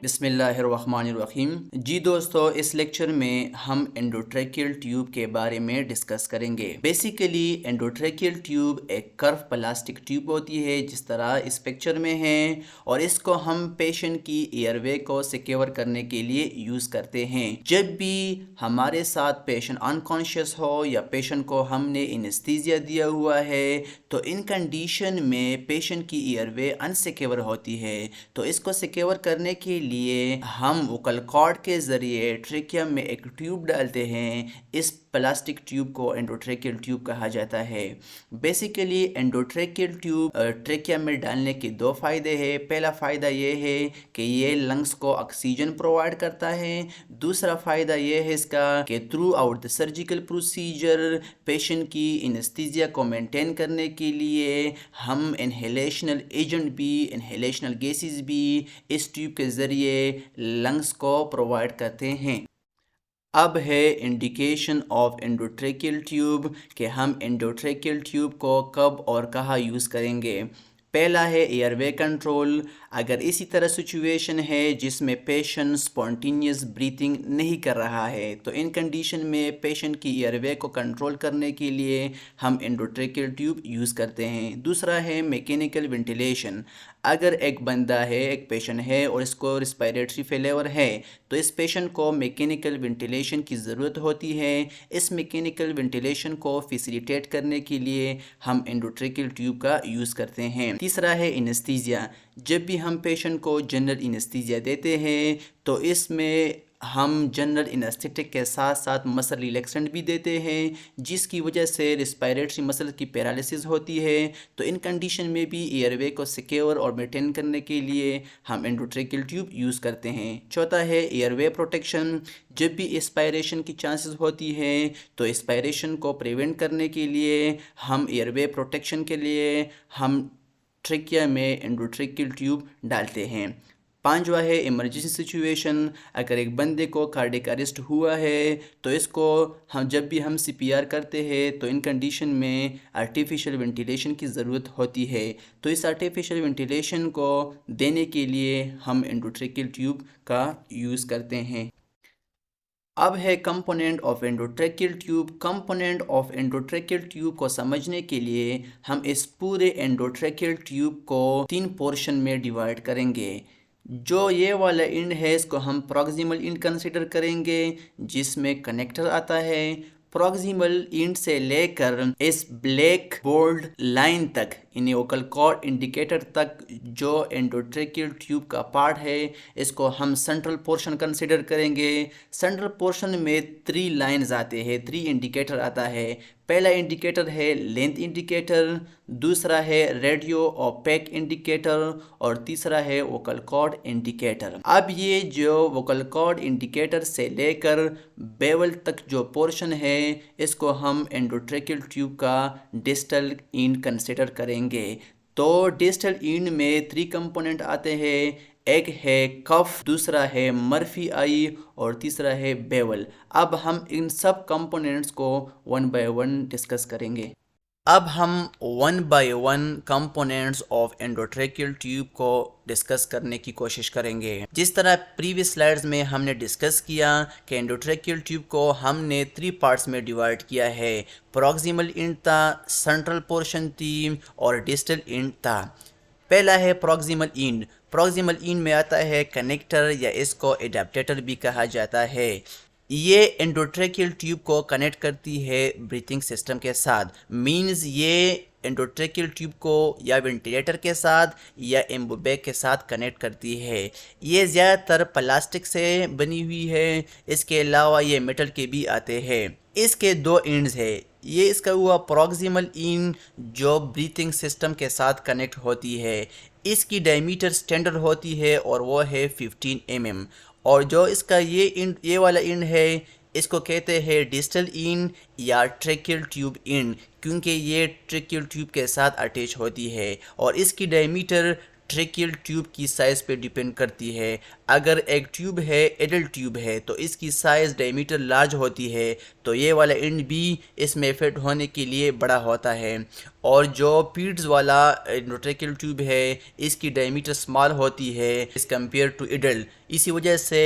बिस्मिल्लाहिर्रहमानिर्रहीम। जी दोस्तों, इस लेक्चर में हम एंडोट्रेकियल ट्यूब के बारे में डिस्कस करेंगे। बेसिकली एंडोट्रेकियल ट्यूब एक कर्व प्लास्टिक ट्यूब होती है जिस तरह इस पिक्चर में है, और इसको हम पेशेंट की एयरवे को सिक्योर करने के लिए यूज़ करते हैं। जब भी हमारे साथ पेशेंट अनकॉन्शियस हो या पेशेंट को हमने एनेस्थीसिया दिया हुआ है, तो इन कंडीशन में पेशेंट की एयरवे अनसिक्योर होती है। तो इसको सिक्योर करने के लिए हम वोकल कॉर्ड के ज़रिए ट्रेकियम में एक ट्यूब डालते हैं। इस प्लास्टिक ट्यूब को एंडोट्रेकियल ट्यूब कहा जाता है। बेसिकली एंडोट्रेकियल ट्यूब ट्रेकियम में डालने के दो फ़ायदे हैं। पहला फ़ायदा ये है कि ये लंग्स को ऑक्सीजन प्रोवाइड करता है। दूसरा फ़ायदा ये है इसका कि through out the surgical procedure patient की एनेस्थीसिया को मेंटेन करने के लिए हम इनहेलेशनल एजेंट भी, इनहेलेशनल गैसेस भी इस ट्यूब के ज़रिए लंग्स को प्रोवाइड करते हैं। अब है इंडिकेशन ऑफ एंडोट्रेकियल ट्यूब कि हम एंडोट्रेकियल ट्यूब को कब और कहाँ यूज़ करेंगे। पहला है एयरवे कंट्रोल। अगर इसी तरह सिचुएशन है जिसमें पेशेंट स्पॉन्टेनियस ब्रीथिंग नहीं कर रहा है, तो इन कंडीशन में पेशेंट की एयरवे को कंट्रोल करने के लिए हम एंडोट्रेकियल ट्यूब यूज़ करते हैं। दूसरा है मैकेनिकल वेंटिलेशन। अगर एक बंदा है, एक पेशेंट है और इसको रिस्पायरेटरी फेलियर है, तो इस पेशेंट को मैकेनिकल वेंटिलेशन की ज़रूरत होती है। इस मैकेनिकल वेंटिलेशन को फैसिलिटेट करने के लिए हम एंडोट्रेकियल ट्यूब का यूज़ करते हैं। तीसरा है एनेस्थीसिया। जब भी हम पेशेंट को जनरल एनेस्थीसिया देते हैं, तो इसमें हम जनरल एनेस्थेटिक के साथ साथ मसल रिलैक्सेंट भी देते हैं, जिसकी वजह से रिस्पायरेटरी मसल की पैरालिसिस होती है। तो इन कंडीशन में भी एयरवे को सिक्योर और मेंटेन करने के लिए हम एंडोट्रेकियल ट्यूब यूज़ करते हैं। चौथा है एयरवे प्रोटेक्शन। जब भी एस्पायरेशन की चांसेस होती है, तो एस्पायरेशन को प्रिवेंट करने के लिए हम एयरवे प्रोटेक्शन के लिए हम ट्रेकिया में एंडोट्रेकियल ट्यूब डालते हैं। पांचवा है इमरजेंसी सिचुएशन। अगर एक बंदे को कार्डियक अरेस्ट हुआ है, तो इसको हम जब भी हम सीपीआर करते हैं, तो इन कंडीशन में आर्टिफिशियल वेंटिलेशन की ज़रूरत होती है। तो इस आर्टिफिशियल वेंटिलेशन को देने के लिए हम एंडोट्रेकियल ट्यूब का यूज़ करते हैं। अब है component of endotracheal tube. Component of endotracheal tube को समझने के लिए हम इस पूरे एंडोट्रेकियल ट्यूब को 3 पोर्शन में डिवाइड करेंगे। जो ये वाला इंड है इसको हम प्रॉक्सिमल इंड कंसिडर करेंगे, जिसमें कनेक्टर आता है। प्रॉक्सिमल इंड से लेकर इस ब्लैक बोल्ड लाइन तक, इन वोकल कॉर्ड इंडिकेटर तक, जो एंडोट्रेकियल ट्यूब का पार्ट है, इसको हम सेंट्रल पोर्शन कंसिडर करेंगे। सेंट्रल पोर्शन में 3 लाइंस आते हैं, 3 इंडिकेटर आता है। पहला इंडिकेटर है लेंथ इंडिकेटर, दूसरा है रेडियो ओपेक इंडिकेटर, और तीसरा है वोकल कॉर्ड इंडिकेटर। अब ये जो वोकल कॉर्ड इंडिकेटर से लेकर बेवल तक जो पोर्शन है, इसको हम एंडोट्रेकियल ट्यूब का डिस्टल इंड कंसिडर करेंगे। तो डिस्टल इंड में 3 कंपोनेंट आते हैं। एक है कफ, दूसरा है मर्फी आई, और तीसरा है बेवल। अब हम इन सब कंपोनेंट्स को 1 बाय 1 डिस्कस करेंगे। अब हम 1 by 1 components of endotracheal tube को डिस्कस करने की कोशिश करेंगे। जिस तरह प्रीवियस स्लाइड्स में हमने डिस्कस किया कि एंडोट्रेकियल ट्यूब को हमने 3 पार्ट्स में डिवाइड किया है। प्रॉक्सिमल इंड था, सेंट्रल पोर्शन थी, और डिस्टल इंड था। पहला है प्रॉक्सिमल इंड। प्रॉक्सिमल इंड में आता है कनेक्टर, या इसको एडाप्टेटर भी कहा जाता है। ये एंडोट्रेकियल ट्यूब को कनेक्ट करती है ब्रीथिंग सिस्टम के साथ। मींस ये एंडोट्रेकियल ट्यूब को या वेंटिलेटर के साथ या एम्बोबैग के साथ कनेक्ट करती है। ये ज़्यादातर प्लास्टिक से बनी हुई है, इसके अलावा ये मेटल के भी आते हैं। इसके 2 एंड्स है। ये इसका हुआ प्रॉक्सिमल इंड जो ब्रीथिंग सिस्टम के साथ कनेक्ट होती है। इसकी डायमीटर स्टैंडर्ड होती है और वो है 15 mm। और जो इसका ये वाला इंड है, इसको कहते हैं डिस्टल इंड या ट्रेकियल ट्यूब इंड, क्योंकि ये ट्रेकियल ट्यूब के साथ अटैच होती है, और इसकी डायमीटर ट्रेकियल ट्यूब की साइज़ पे डिपेंड करती है। अगर एक ट्यूब है एडल्ट ट्यूब है तो इसकी साइज़ डायमीटर लार्ज होती है, तो ये वाला एंड भी इसमें फिट होने के लिए बड़ा होता है। और जो पीड्स वाला एंडोट्रेकियल ट्यूब है इसकी डायमीटर स्मॉल होती है इस कंपेयर टू एडल्ट, इसी वजह से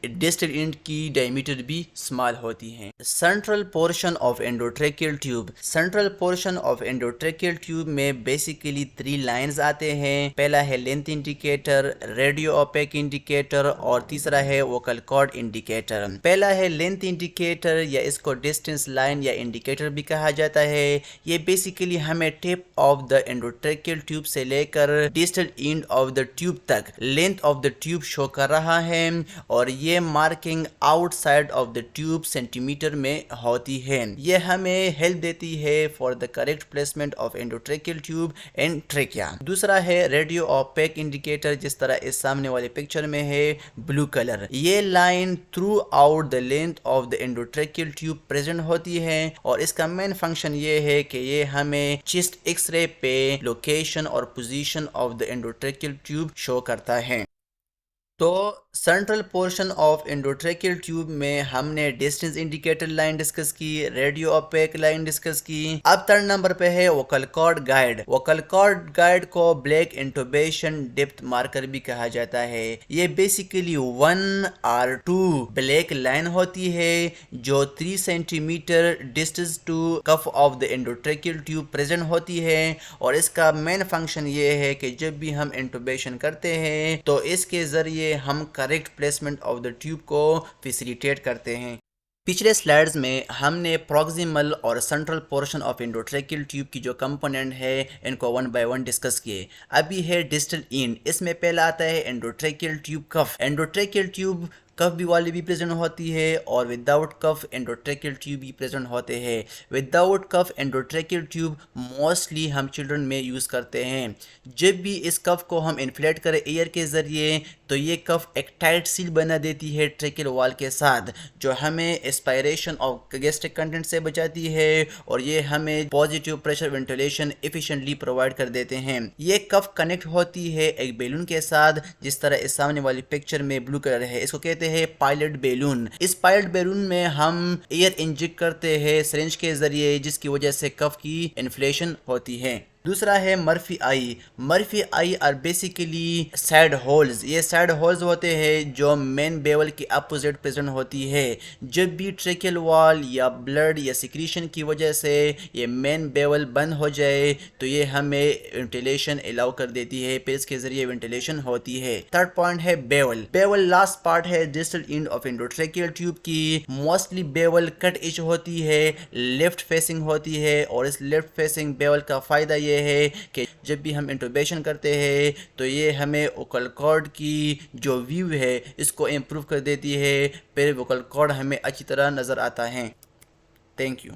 डिस्टल एंड की डायमीटर भी स्मॉल होती हैं। Central portion of endotracheal tube, central portion of endotracheal tube में बेसिकली 3 लाइंस आते हैं। पहला है length indicator, radio OPEC indicator और तीसरा है वोकल कॉर्ड इंडिकेटर। पहला है लेंथ इंडिकेटर या इसको डिस्टेंस लाइन या इंडिकेटर भी कहा जाता है। ये बेसिकली हमें tip of the endotracheal tube से लेकर distal end of the tube तक length of the tube show कर रहा है और ये marking outside of the tube centimetre में होती है। ये हमें हेल्प देती है for the correct placement of endotracheal tube and trachea. दूसरा है रेडियो ओपेक इंडिकेटर, जिस तरह इस सामने वाले पिक्चर में है ब्लू कलर। ये line through out the length of the endotracheal tube present होती है और इसका मेन फंक्शन ये है कि ये हमें चेस्ट एक्सरे पे लोकेशन और position of the endotracheal tube show करता है। तो central portion of endotracheal tube में हमने डिस्टेंस इंडिकेटर लाइन डिस्कस की, रेडियो ओपेक लाइन डिस्कस की। अब 3rd नंबर पे है vocal cord guide. Vocal cord guide को ब्लैक इंटोबेशन डेप्थ मार्कर भी कहा जाता है। ये बेसिकली 1 और 2 ब्लैक लाइन होती है जो 3 centimetre distance to cuff of the endotracheal tube present होती है और इसका मेन फंक्शन ये है कि जब भी हम इंटोबेशन करते हैं तो इसके जरिए हम correct placement of the tube को फैसिलिटेट करते हैं। पिछले स्लाइड्स में हमने प्रॉक्सिमल और central portion of endotracheal tube की जो कंपोनेंट है इनको 1 बाय 1 डिस्कस किए। अभी है डिस्टल एंड। इसमें पहला आता है एंडोट्रेकियल ट्यूब कफ। एंडोट्रेकियल ट्यूब कफ भी वाली भी प्रेजेंट होती है और विदाउट कफ एंडोट्रेकियल ट्यूब भी प्रेजेंट होते हैं। विदाउट कफ एंडोट्रेकियल ट्यूब मोस्टली हम चिल्ड्रन में यूज़ करते हैं। जब भी इस कफ को हम इन्फ्लेट करें एयर के ज़रिए तो ये कफ एक टाइट सील बना देती है ट्रेकियल वॉल के साथ, जो हमें एस्पायरेशन ऑफ गैस्ट्रिक कंटेंट से बचाती है और ये हमें positive pressure ventilation efficiently provide कर देते हैं। ये कफ कनेक्ट होती है एक बैलून के साथ, जिस तरह इस सामने वाली पिक्चर में ब्लू कलर है, इसको कहते हैं पायलट बैलून। इस पायलट बैलून में हम एयर इंजेक्ट करते हैं सिरिंज के जरिए, जिसकी वजह से कफ की इन्फ्लेशन होती है। दूसरा है Murphy I. Murphy I R basically side holes. ये साइड होल्स होते हैं जो मेन बेवल के अपोजिट प्रेजेंट होती है। जब भी ट्रेकियल वॉल या ब्लड या सिक्रीशन की वजह से ये मेन बेवल बंद हो जाए तो ये हमें वेंटिलेशन अलाउ कर देती है, फिर इसके जरिए वेंटिलेशन होती है। 3rd पॉइंट है बेवल। बेवल लास्ट पार्ट है distal end of endotracheal tube की। मोस्टली बेवल कट इच होती है, लेफ्ट फेसिंग होती है और इस लेफ्ट फेसिंग बेवल का फायदा ये है कि जब भी हम इंटोबेशन करते हैं तो ये हमें वोकल कॉर्ड की जो व्यू है इसको इम्प्रूव कर देती है, फिर वोकल कॉर्ड हमें अच्छी तरह नज़र आता है। Thank you.